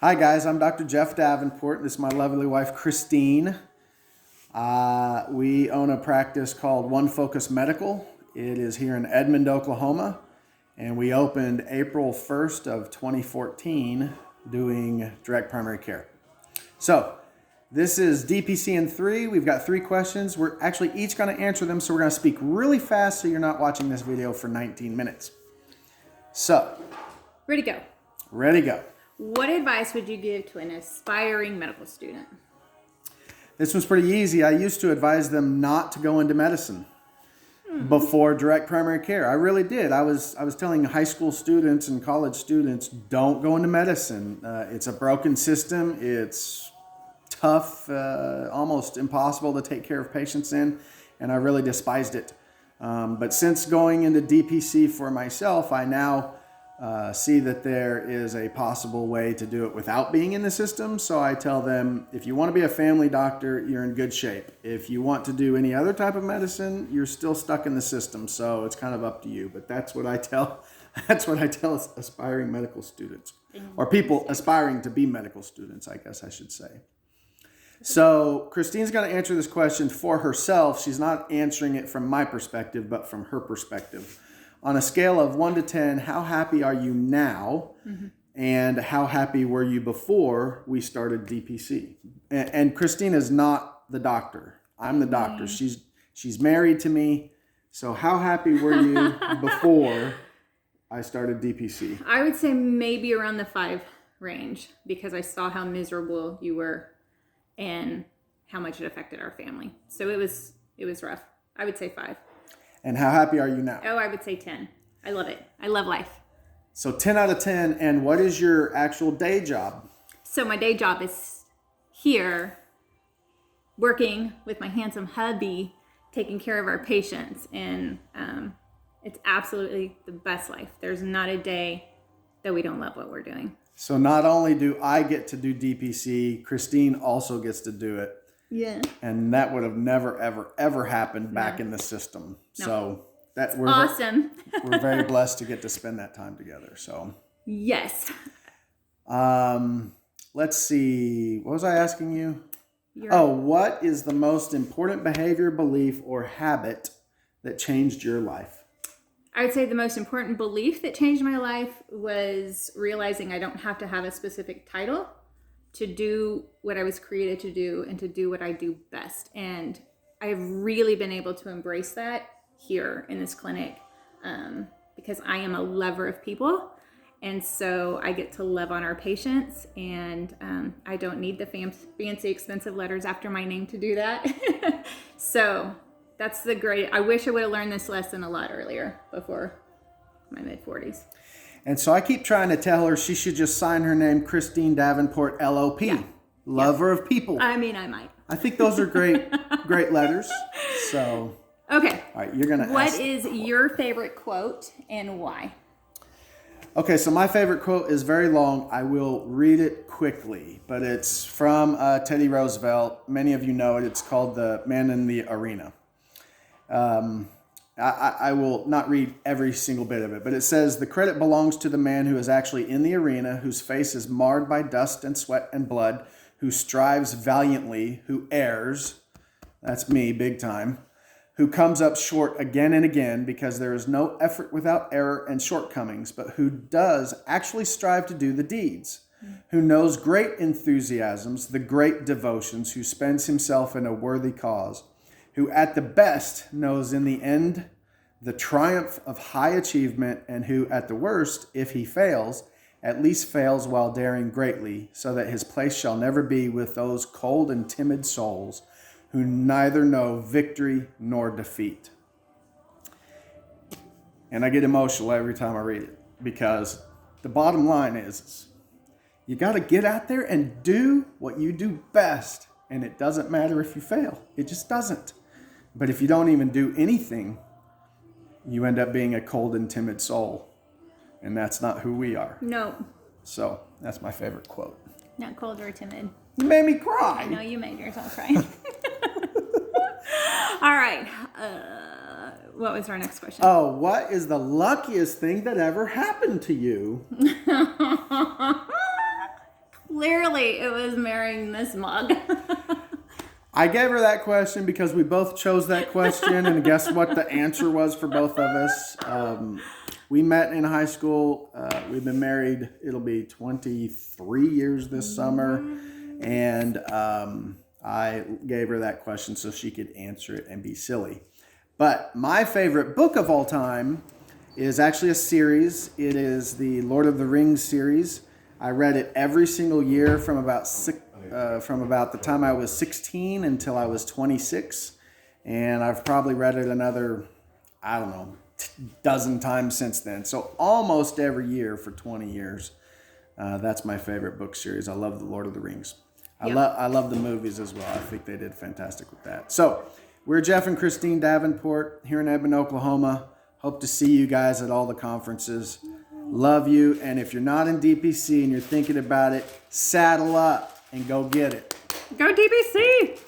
Hi guys, I'm Dr. Jeff Davenport. This is my lovely wife, Christine. We own a practice called One Focus Medical. It is here in Edmond, Oklahoma, and we opened April 1st of 2014 doing direct primary care. So this is DPC in 3. We've got 3 questions. We're actually each going to answer them, so we're going to speak really fast so you're not watching this video for 19 minutes. So, Ready to go. Ready, go. What advice would you give to an aspiring medical student? This one's pretty easy. I used to advise them not to go into medicine before direct primary care. I really did. I was telling high school students and college students, don't go into medicine. It's a broken system. It's tough, almost impossible to take care of patients in, and I really despised it. But since going into DPC for myself, I now see that there is a possible way to do it without being in the system. So I tell them, if you want to be a family doctor, you're in good shape. If you want to do any other type of medicine, you're still stuck in the system. So it's kind of up to you. But that's what I tell. That's what I tell aspiring medical students, or people aspiring to be medical students, I guess I should say. So Christine's going to answer this question for herself. She's not answering it from my perspective, but from her perspective. On a scale of 1 to 10, how happy are you now? Mm-hmm. And how happy were you before we started DPC? And Christine is not the doctor. I'm the doctor. She's married to me. So how happy were you before I started DPC? I would say maybe around the 5 range, because I saw how miserable you were and how much it affected our family. So it was rough. I would say 5. And how happy are you now? Oh, I would say 10. I love it. I love life. So 10 out of 10. And what is your actual day job? So my day job is here, working with my handsome hubby, taking care of our patients. And it's absolutely the best life. There's not a day that we don't love what we're doing. So not only do I get to do DPC, Christine also gets to do it. Yeah. And that would have never, ever, ever happened back in the system. No. So we're awesome. We're very blessed to get to spend that time together. So yes. Let's see. What was I asking you? What is the most important behavior, belief, or habit that changed your life? I would say the most important belief that changed my life was realizing I don't have to have a specific title to do what I was created to do and to do what I do best. And I've really been able to embrace that here in this clinic because I am a lover of people. And so I get to love on our patients, and I don't need the fancy, expensive letters after my name to do that. So that's I wish I would have learned this lesson a lot earlier, before my mid-40s. And so I keep trying to tell her she should just sign her name Christine Davenport, LOP, lover of people. I mean, I might. I think those are great letters. So, okay. All right, you're going to What is your favorite quote and why? Okay, so my favorite quote is very long. I will read it quickly, but it's from Teddy Roosevelt. Many of you know it. It's called The Man in the Arena. I will not read every single bit of it, but it says, the credit belongs to the man who is actually in the arena, whose face is marred by dust and sweat and blood, who strives valiantly, who errs, that's me, big time, who comes up short again and again, because there is no effort without error and shortcomings, but who does actually strive to do the deeds, who knows great enthusiasms, the great devotions, who spends himself in a worthy cause, who at the best knows in the end the triumph of high achievement, and who at the worst, if he fails, at least fails while daring greatly, so that his place shall never be with those cold and timid souls who neither know victory nor defeat. And I get emotional every time I read it, because the bottom line is you got to get out there and do what you do best, and it doesn't matter if you fail. It just doesn't. But if you don't even do anything, you end up being a cold and timid soul. And that's not who we are. No. So that's my favorite quote. Not cold or timid. You made me cry. I know you made yourself cry. All right. What was our next question? What is the luckiest thing that ever happened to you? Clearly, it was marrying this mug. I gave her that question because we both chose that question, and guess what the answer was for both of us? We met in high school. We've been married. It'll be 23 years this summer, and I gave her that question so she could answer it and be silly. But my favorite book of all time is actually a series. It is the Lord of the Rings series. I read it every single year from about the time I was 16 until I was 26. And I've probably read it another, I don't know, dozen times since then. So almost every year for 20 years. That's my favorite book series. I love the Lord of the Rings. Yep. I love the movies as well. I think they did fantastic with that. So we're Jeff and Christine Davenport here in Edmond, Oklahoma. Hope to see you guys at all the conferences. Love you. And if you're not in DPC and you're thinking about it, saddle up and go get it. Go DPC!